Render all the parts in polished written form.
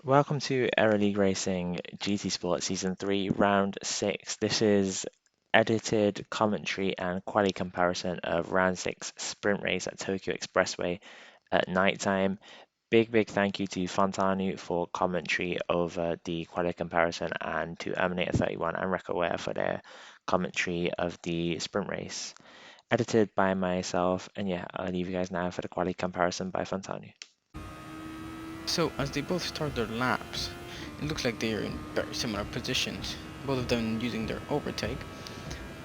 Welcome to Aero League Racing GT Sport Season 3, Round 6. This is edited commentary and quality comparison of Round 6 sprint race at Tokyo Expressway at night time. Big thank you to Fontarnau for commentary over the quality comparison and to Terminator31 and Rekoware for their commentary of the sprint race. Edited by myself, and yeah, I'll leave you guys now for the quality comparison by Fontarnau. So, as they both start their laps, it looks like they are in very similar positions, both of them using their overtake.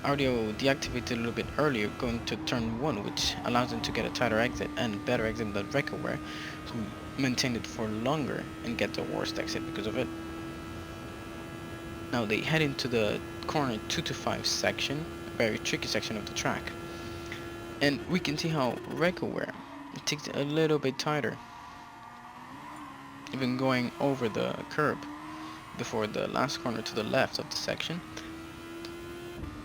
Audio deactivated a little bit earlier, going to turn 1, which allows them to get a tighter exit and better exit than Rekoware, who maintained it for longer and get the worst exit because of it. Now they head into the corner 2 to 5 section, a very tricky section of the track. And we can see how Rekoware takes it a little bit tighter, even going over the curb before the last corner to the left of the section.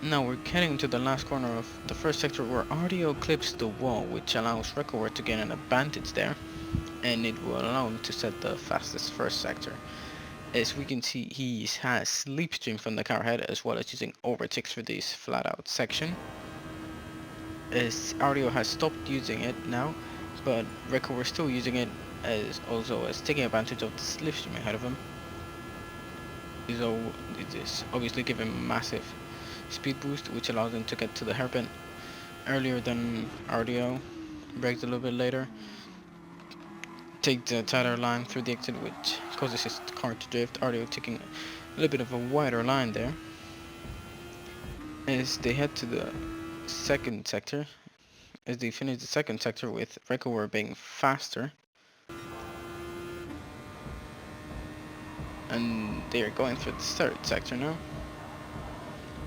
Now we're heading to the last corner of the first sector where Audio clips the wall, which allows Rekoware to gain an advantage there, and it will allow him to set the fastest first sector. As we can see, he has slipstream from the car ahead as well as using overtakes for this flat out section. As Audio has stopped using it now, but Rekoware still using it as taking advantage of the slipstream ahead of him. So it is obviously giving him a massive speed boost, which allows him to get to the hairpin earlier than Audio, brakes a little bit later, take the tighter line through the exit, which causes his car to drift. Audio taking a little bit of a wider line there. As they head to the second sector, as they finish the second sector with Rekoware being faster, and they are going for the third sector now.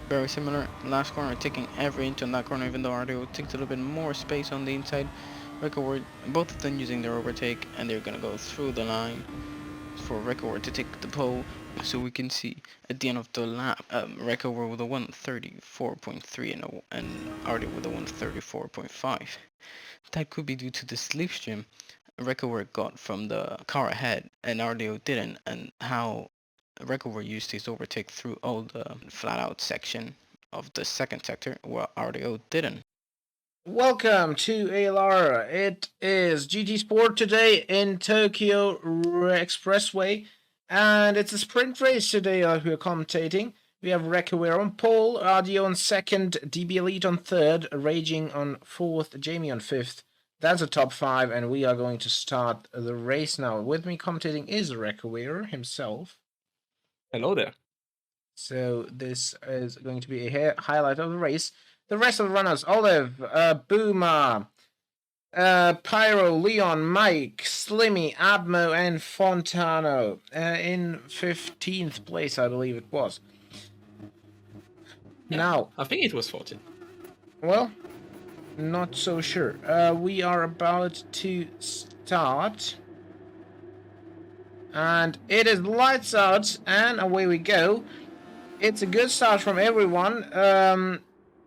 Very similar. Last corner, taking every inch on that corner, even though Audio takes a little bit more space on the inside. Rekoware, both of them using their overtake, and they're gonna go through the line for Rekoware to take the pole. So we can see at the end of the lap, Rekoware with a 134.3 and Audio with a 134.5. That could be due to the slipstream Rekoware got from the car ahead and Audio didn't, and how Rekoware used his overtake through all the flat out section of the second sector where Audio didn't. Welcome to ALR. It is GT Sport today in Tokyo Expressway, and it's a sprint race today we're commentating. We have Rekoware on pole, Audio on second, DB Elite on third, Raging on fourth, Jamie on fifth. That's a top 5, and we are going to start the race now. With me commentating is Rekoware himself. Hello there. So this is going to be a highlight of the race. The rest of the runners: Olive, Boomer, Pyro, Leon, Mike, Slimmy, Abmo, and Fontarnau. In 15th place, I believe it was. Yeah, now, I think it was 14. Well, not so sure. We are about to start. And it is lights out, and away we go. It's a good start from everyone.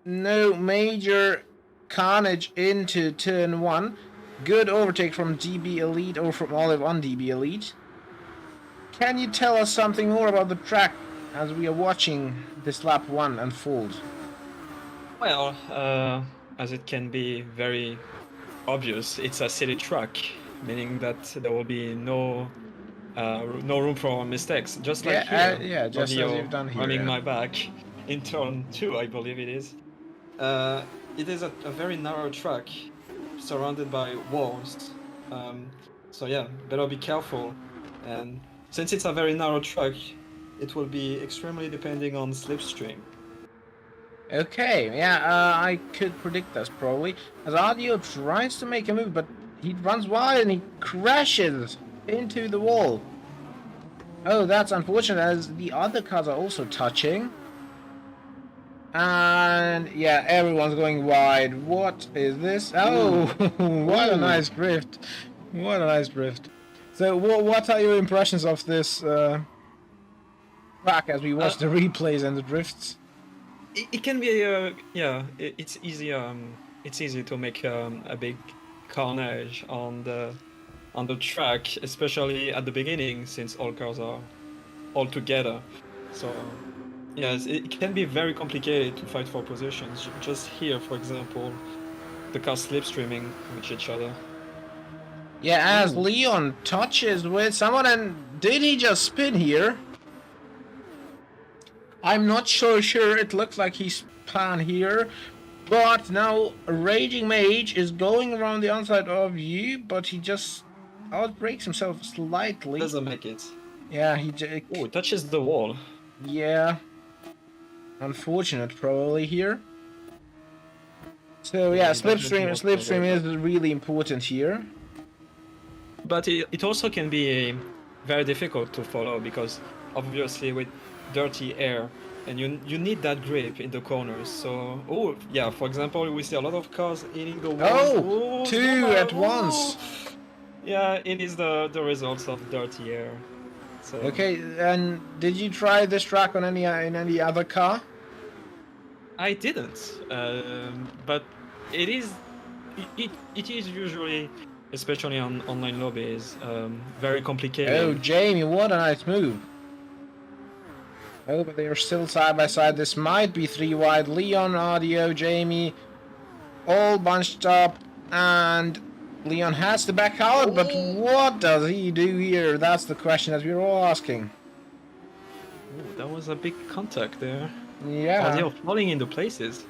No major carnage into turn 1. Good overtake from DB Elite, or from Olive on DB Elite. Can you tell us something more about the track as we are watching this lap 1 unfold? Well, as it can be very obvious, it's a city track, meaning that there will be no room for mistakes. Just like here, just as you've done here. running my back in turn 2, I believe it is. It is a very narrow track, surrounded by walls. So yeah, better be careful. And since it's a very narrow track, it will be extremely depending on slipstream. Okay, yeah, I could predict this probably. As Audio tries to make a move, but he runs wide and he crashes into the wall. Oh, that's unfortunate, as the other cars are also touching. And yeah, everyone's going wide. What is this? Oh, what a nice drift. What a nice drift. So what are your impressions of this track as we watch the replays and the drifts? It can be it's easy to make a big carnage on the on the track, especially at the beginning, since all cars are all together. So yes, it can be very complicated to fight for positions. Just here, for example, the cars slipstreaming with each other. Yeah, as Leon touches with someone, and did he just spin here? I'm not so sure. It looks like he spun here. But now Raging Mage is going around the outside of you, but he just outbreaks himself slightly. Doesn't make it. Yeah, he Oh, it touches the wall. Yeah. Unfortunate probably here. So yeah, slipstream is really important here. But it also can be very difficult to follow because obviously with dirty air and you need that grip in the corners. So oh yeah, for example, we see a lot of cars hitting the walls. Oh, two at once. Yeah, it is the results of dirty air. So okay, and did you try this track on in any other car? I didn't, but it is usually, especially on online lobbies, very complicated. Oh, Jamie, what a nice move. Oh, but they are still side by side. This might be 3 wide. Leon, Audio, Jamie, all bunched up, and Leon has to back out, but what does he do here? That's the question that we're all asking. Ooh, that was a big contact there. Yeah. Audio falling into places.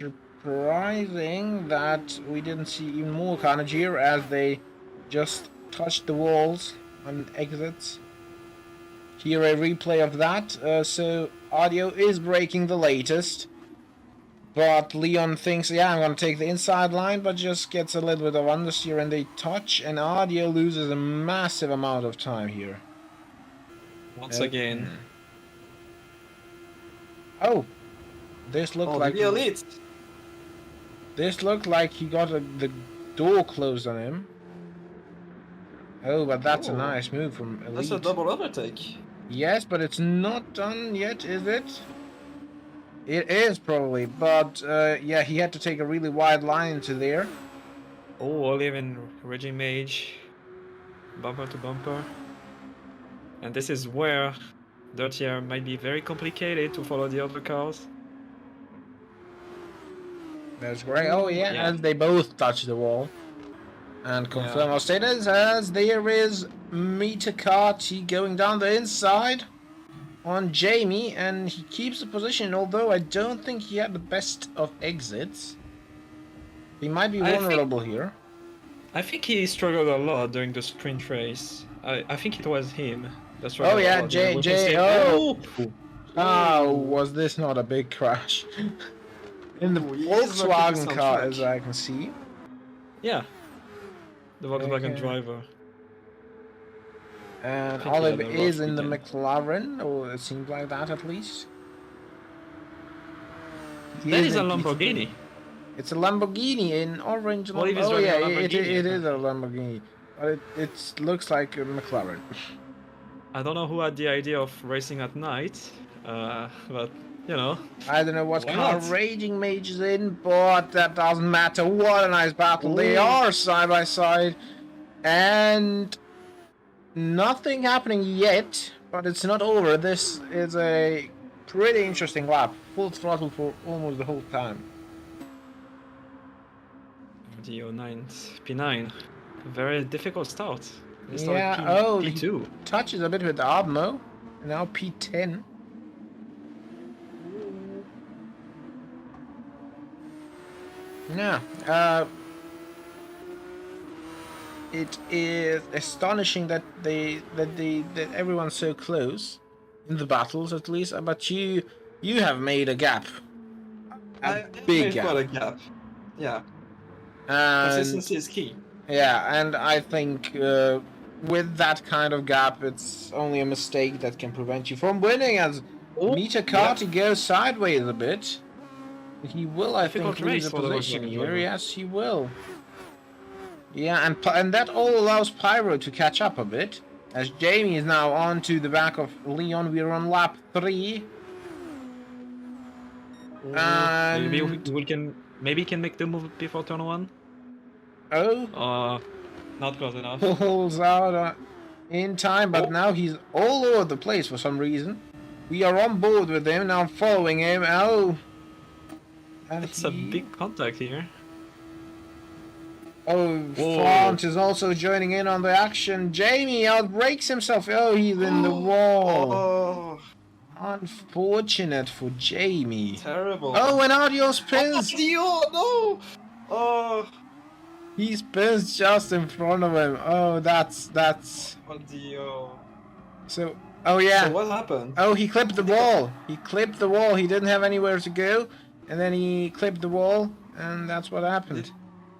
Surprising that we didn't see even more carnage here as they just touched the walls on exits. Here a replay of that. So Audio is breaking the latest. But Leon thinks, yeah, I'm going to take the inside line, but just gets a little bit of understeer and they touch, and Audio loses a massive amount of time here. Once again. Oh, this looked like the elite. This looked like he got the door closed on him. Oh, but that's a nice move from Elite. That's a double overtake. Yes, but it's not done yet, is it? It is probably, but yeah, he had to take a really wide line into there. Oh, Olive and Raging Mage, bumper to bumper. And this is where Dirty Air might be very complicated to follow the other cars. That's great. Oh yeah, as they both touch the wall. And confirm our status as there is Mitakati going down the inside on Jamie, and he keeps the position, although I don't think he had the best of exits. He might be vulnerable here. I think he struggled a lot during the sprint race. I think it was him that Oh struggled yeah, was this not a big crash? In the Volkswagen car, as I can see. Yeah. The Volkswagen driver. And Olive is in the McLaren, or it seems like that at least. That is a Lamborghini. It's a Lamborghini in orange. Oh yeah, it is a Lamborghini. But it looks like a McLaren. I don't know who had the idea of racing at night, but you know. I don't know what car Raging Mage is in, but that doesn't matter. What a nice battle. They are side by side. And nothing happening yet, but it's not over. This is a pretty interesting lap. Full throttle for almost the whole time. The 09 P9. Very difficult start. Yeah, P2. He touches a bit with the Admo. Now P10. Yeah, it is astonishing that that everyone's so close in the battles, at least. But you have made a gap, a big gap. Quite a gap. Yeah. Consistency is key. Yeah, and I think with that kind of gap, it's only a mistake that can prevent you from winning. As Mitakati goes sideways a bit. He will, I think, lose a position here. Yes, he will. Yeah, and that all allows Pyro to catch up a bit. As Jamie is now on to the back of Leon, we're on lap 3. Maybe we can make the move before turn 1. Oh. Not close enough. pulls out in time, but now he's all over the place for some reason. We are on board with him, now following him. Oh. And It's a big contact here. Oh, Font is also joining in on the action. Jamie outbrakes himself. Oh, he's in the wall. Oh, Unfortunate for Jamie. terrible. Oh, and Audio spins. Oh, no! Oh, He spins just in front of him. Oh, that's. Audio. So, oh yeah. So what happened? Oh, he clipped the wall. He clipped the wall. He didn't have anywhere to go, and then he clipped the wall, and that's what happened.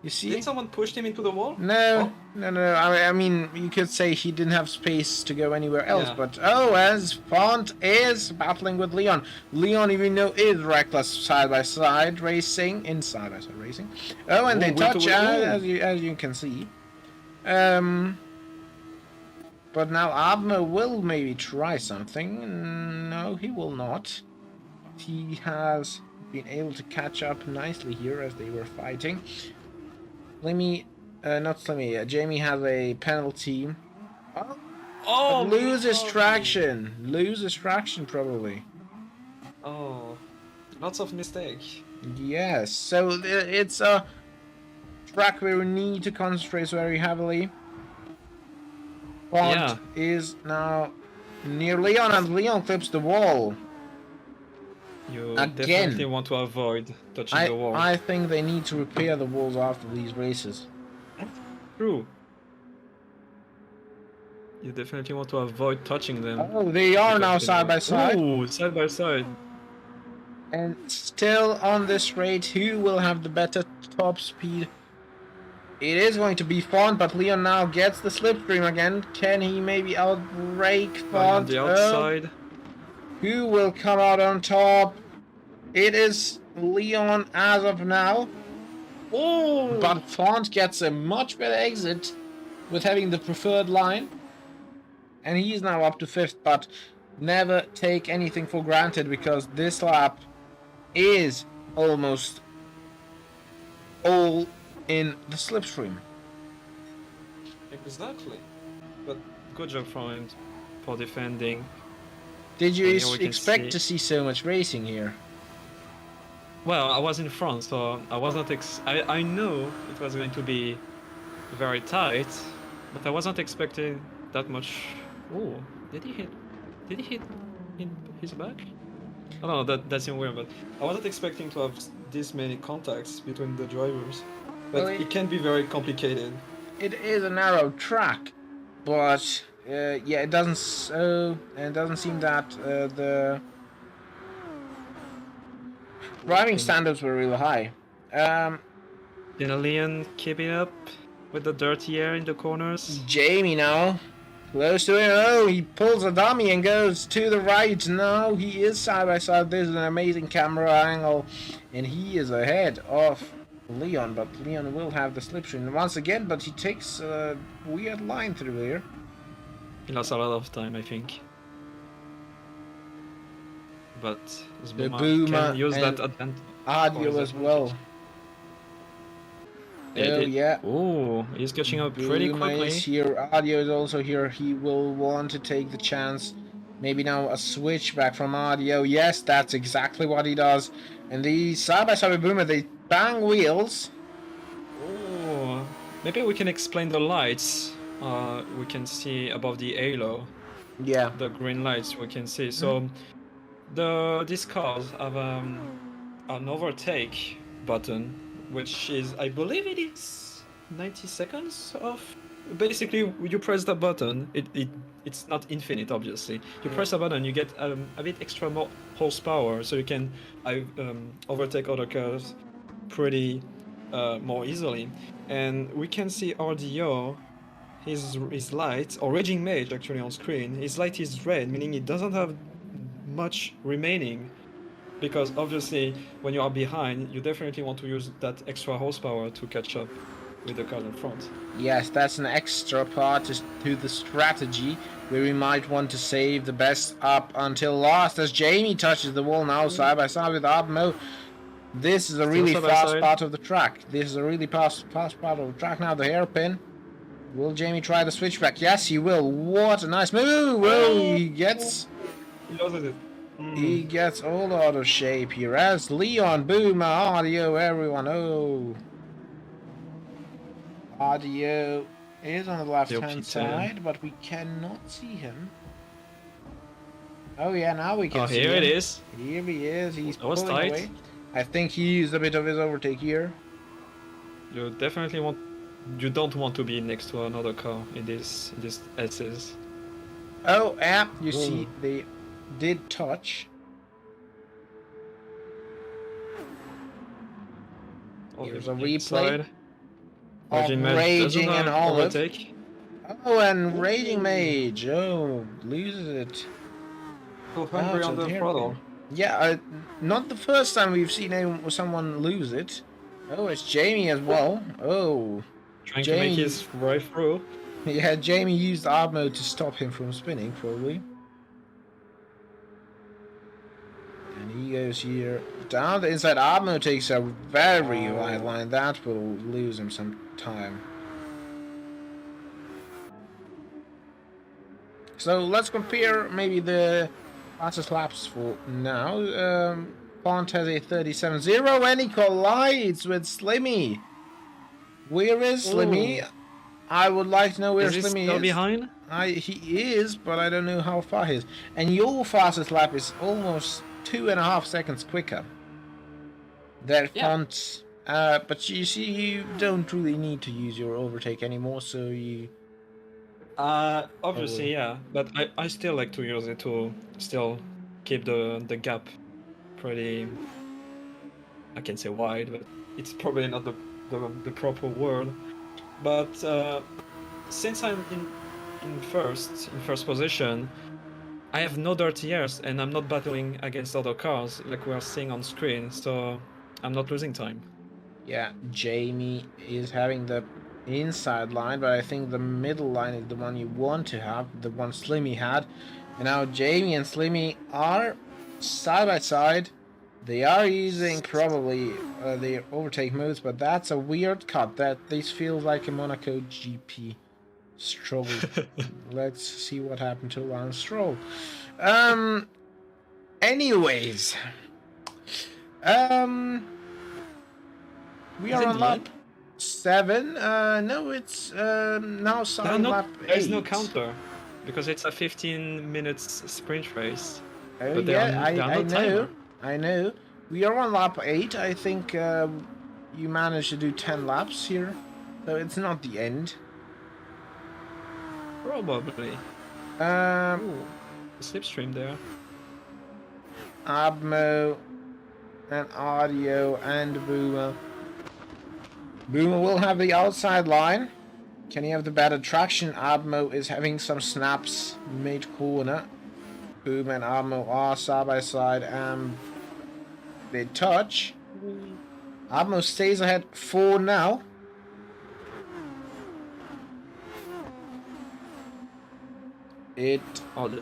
You see? Did someone push him into the wall? No, no. I mean, you could say he didn't have space to go anywhere else, Yeah. but as Font is battling with Leon. Leon, even though, is reckless side-by-side racing, in side-by-side racing. Oh, and they touch, as you can see. But now Abmo will maybe try something. No, he will not. He has been able to catch up nicely here as they were fighting. Jamie has a penalty. Oh, Loses traction. Loses traction probably. Oh, lots of mistakes. Yes, so it's a track where we need to concentrate very heavily. Font is now near Leon, and Leon clips the wall. You Again. definitely want to avoid touching the wall. I think they need to repair the walls after these races. True. You definitely want to avoid touching them. Oh, they are now side by side. Ooh, side by side. And still on this rate, who will have the better top speed? It is going to be Font, but Leon now gets the slipstream again. Can he maybe outbrake Font? On the outside. Who will come out on top? It is Leon as of now. Oh! But Font gets a much better exit with having the preferred line. And he's now up to 5th, but never take anything for granted because this lap is almost all in the slipstream. Exactly. But good job from him for defending. Did you And here we can expect to see so much racing here? Well, I was in front, so I was not I know it was going to be very tight, but I wasn't expecting that much. Oh, did he hit in his back? I don't know, that's weird, but I wasn't expecting to have this many contacts between the drivers. But Well, it can be very complicated. It is a narrow track, but yeah, it doesn't seem that the driving standards were really high. Leon keeping up with the dirty air in the corners. Jamie now, close to him. Oh, he pulls a dummy and goes to the right. Now he is side by side. This is an amazing camera angle, and he is ahead of Leon, but Leon will have the slipstream once again, but he takes a weird line through there. He lost a lot of time, I think. But The Zbuma Boomer can use and that advantage. Audio as well. Oh yeah. Oh, he's catching up pretty Boomer quickly. is here. Audio is also here. He will want to take the chance. Maybe now a switch back from Audio. Yes, that's exactly what he does. And the side by side with Boomer, they bang wheels. Oh, maybe we can explain the lights. We can see above the halo. Yeah. The green lights we can see. So these cars have an overtake button, which is, I believe it is 90 seconds off. Basically, you press the button. It's not infinite, obviously. You press a button, you get a bit extra more horsepower, so you can overtake other cars pretty more easily. And we can see RDO. His light, or Raging Mage actually on screen, his light is red, meaning it doesn't have much remaining, because obviously when you are behind, you definitely want to use that extra horsepower to catch up with the car in front. Yes, that's an extra part to the strategy where we might want to save the best up until last, as Jamie touches the wall now side by side with Abmo. This is a really fast part of the track. This is a really fast part of the track now, the hairpin. Will Jamie try the switchback? Yes, he will. What a nice move! Whoa, he gets He lost it. he gets all out of shape here. As Leon, boom, audio, everyone. Oh, audio is on the left-hand side, but we cannot see him. Oh yeah, now we can see him. Here it is. Here he is. He's That was pulling tight. away. I think he used a bit of his overtake here. You definitely want. You don't want to be next to another car in this S's. Oh, yeah, you see, they did touch. Here's a replay of Raging and Olive. Oh, and Raging Mage. Oh, loses it. Go hungry on the throttle. Yeah, not the first time we've seen someone lose it. Oh, it's Jamie as well. Oh. Trying to make his right through. Yeah, Jamie used ARB mode to stop him from spinning, probably. And he goes here. Down the inside, ARB mode takes a very wide line. That will lose him some time. So let's compare maybe the fastest laps for now. Font has a 37.0 and he collides with Slimmy. Where is Slimmy? I would like to know where Slimmy is. Behind? He is, but I don't know how far he is. And your fastest lap is almost 2.5 seconds quicker than Font's. But you see, you don't really need to use your overtake anymore, so you... Obviously, yeah, but I still like to use it to still keep the gap pretty, I can say wide, but it's probably not the proper word. But since I'm in first position, I have no dirty airs and I'm not battling against other cars like we are seeing on screen, so I'm not losing time. Yeah, Jamie is having the inside line, but I think the middle line is the one you want to have, the one Slimmy had. And now Jamie and Slimmy are side by side. They are using probably their overtake moves, but that's a weird cut. This feels like a Monaco GP struggle. Let's see what happened to Lance Stroll. Anyways, we are on lap 7. No, it's now starting lap 8. There's no counter because it's a 15 minutes sprint race. Oh, but yeah, I know. We are on lap 8. I think you managed to do 10 laps here, so it's not the end. Probably. Ooh, Slipstream there. Abmo and Audio and Boomer. Boomer will have the outside line. Can he have the better traction? Abmo is having some snaps mid-corner. Boom and Abmo are side by side and they touch. Abmo stays ahead 4 now. It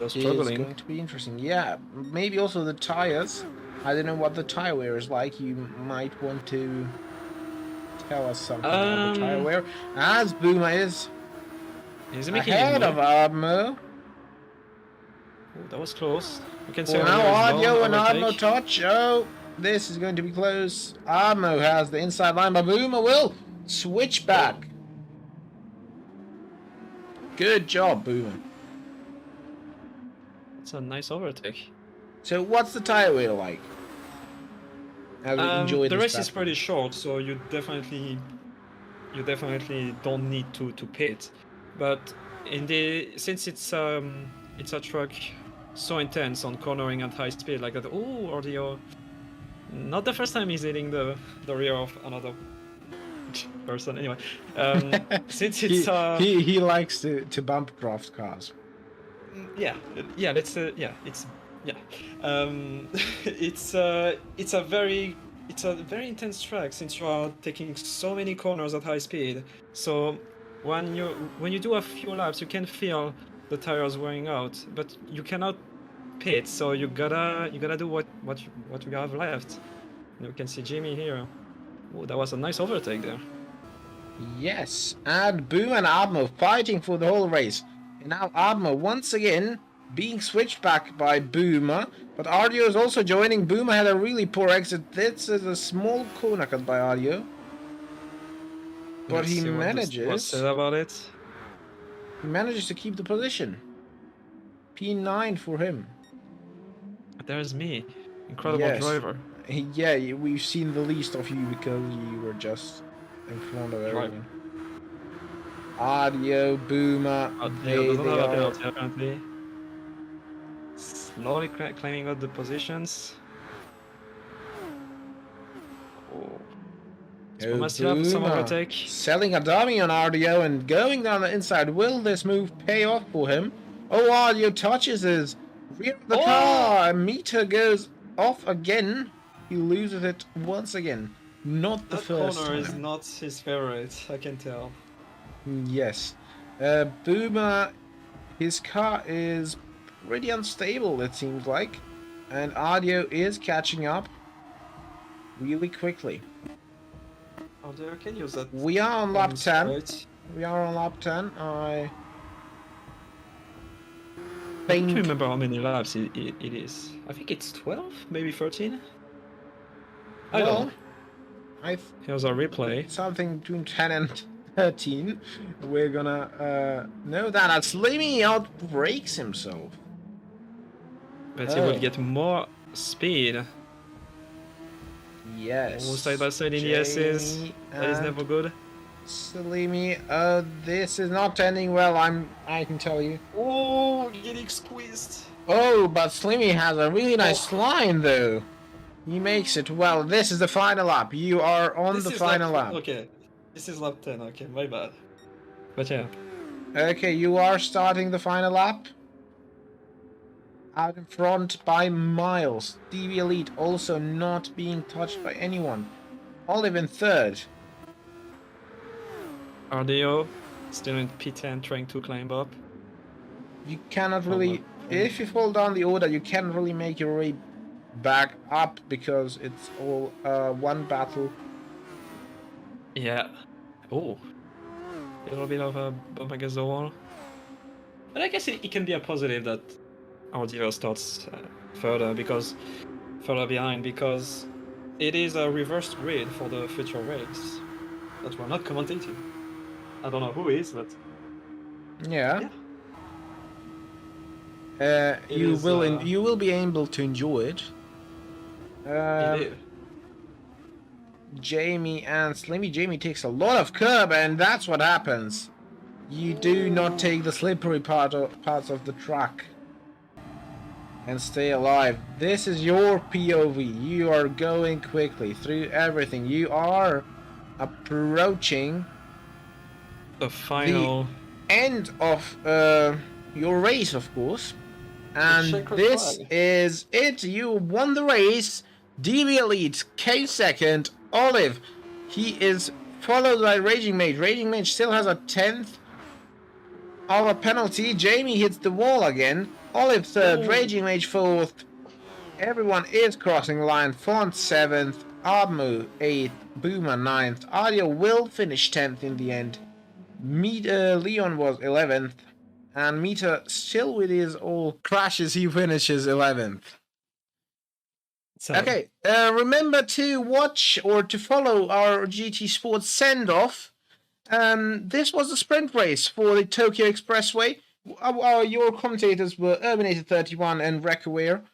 is going to be interesting. Yeah, maybe also the tires. I don't know what the tire wear is like. You might want to tell us something about the tire wear. As Boomer is ahead of Abmo. Oh, that was close. You can say now Audio and Abmo touch. Oh, this is going to be close. Abmo has the inside line, but Boomer will switch back. Good job, Boomer. It's a nice overtake. So what's the tire wear like? The race is pretty short, so you definitely don't need to pit. But since it's a track so intense on cornering at high speed like that. Oh, Audio! Not the first time he's hitting the rear of another person. Anyway, since it's he likes to bump draft cars. It's a very intense track since you are taking so many corners at high speed. So when you do a few laps, you can feel the tires wearing out, but you cannot pit. So you gotta do what you have left. You can see Jimmy here. Oh, that was a nice overtake there. Yes, and Boom and Admo fighting for the whole race. And now Admo once again being switched back by Boomer, but Ardio is also joining. Boomer had a really poor exit. This is a small corner cut by Ardio. But Let's he see what's manages said about it. to keep the position. P9 for him. There's me, incredible Yes. driver. Yeah, we've seen the least of you because you were just in front of everyone. Audio, Boomer, They are apparently. Slowly claiming out the positions. Oh. Boomer still have some overtake. Selling a dummy on Audio and going down the inside. Will this move pay off for him? Oh, Audio touches his rear of the car. Meter goes off again. He loses it once again. Not the first corner time. is not his favorite, I can tell. Yes. Boomer, his car is pretty unstable, it seems like. And Audio is catching up really quickly. Audio can use that. We are on lap 10. Right. We are on lap 10. I don't remember how many laps it is. I think it's 12, maybe 13. I don't know. Here's our replay. Something between 10 and 13. We're gonna know that as Slimmy outbrakes himself. But he will get more speed. Yes. Almost side by side in the S's. That is never good. Slimy, this is not ending well, I can tell you. Oh, getting squeezed. Oh, but Slimmy has a really nice line though. He makes it well. This is the final lap. You are on the final lap. Okay, this is lap 10. Okay, my bad. But yeah. Okay, you are starting the final lap. Out in front by miles. DV Elite also not being touched by anyone. Olive in third. RDO still in P10 trying to climb up. You cannot really... If you fall down the order, you can't really make your way back up because it's all one battle. Yeah. Oh. A little bit of a bump against the wall. But I guess it can be a positive that our dealer starts further behind because it is a reversed grid for the future race that we're not commentating. I don't know who is, but yeah. You will be able to enjoy it. Jamie and Slimmy. Jamie takes a lot of curb, and that's what happens. You do not take the slippery parts of the track and stay alive. This is your POV. You are going quickly through everything. You are approaching the final end of your race, of course. And this is it. You won the race. DV Elite came second. Olive, he is followed by Raging Mage. Raging Mage still has a 10th of a penalty. Jamie hits the wall again. Olive third, Raging Mage fourth. Everyone is crossing the line. Font 7th, Admo 8th, Boomer 9th. Audio will finish 10th in the end. Leon was 11th. And Meter still with his all crashes, he finishes 11th. Okay, remember to watch or to follow our GT Sports send-off. This was a sprint race for the Tokyo Expressway. Your commentators were Erimator31 and Rekoware.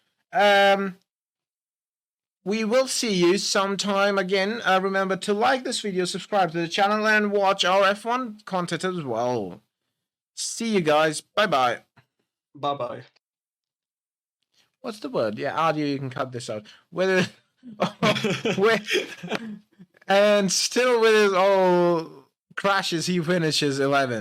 We will see you sometime again. Remember to like this video, subscribe to the channel, and watch our F1 content as well. See you guys. Bye-bye. Bye-bye. What's the word? Yeah, Audio, you can cut this out. And still with his all crashes, he finishes 11th.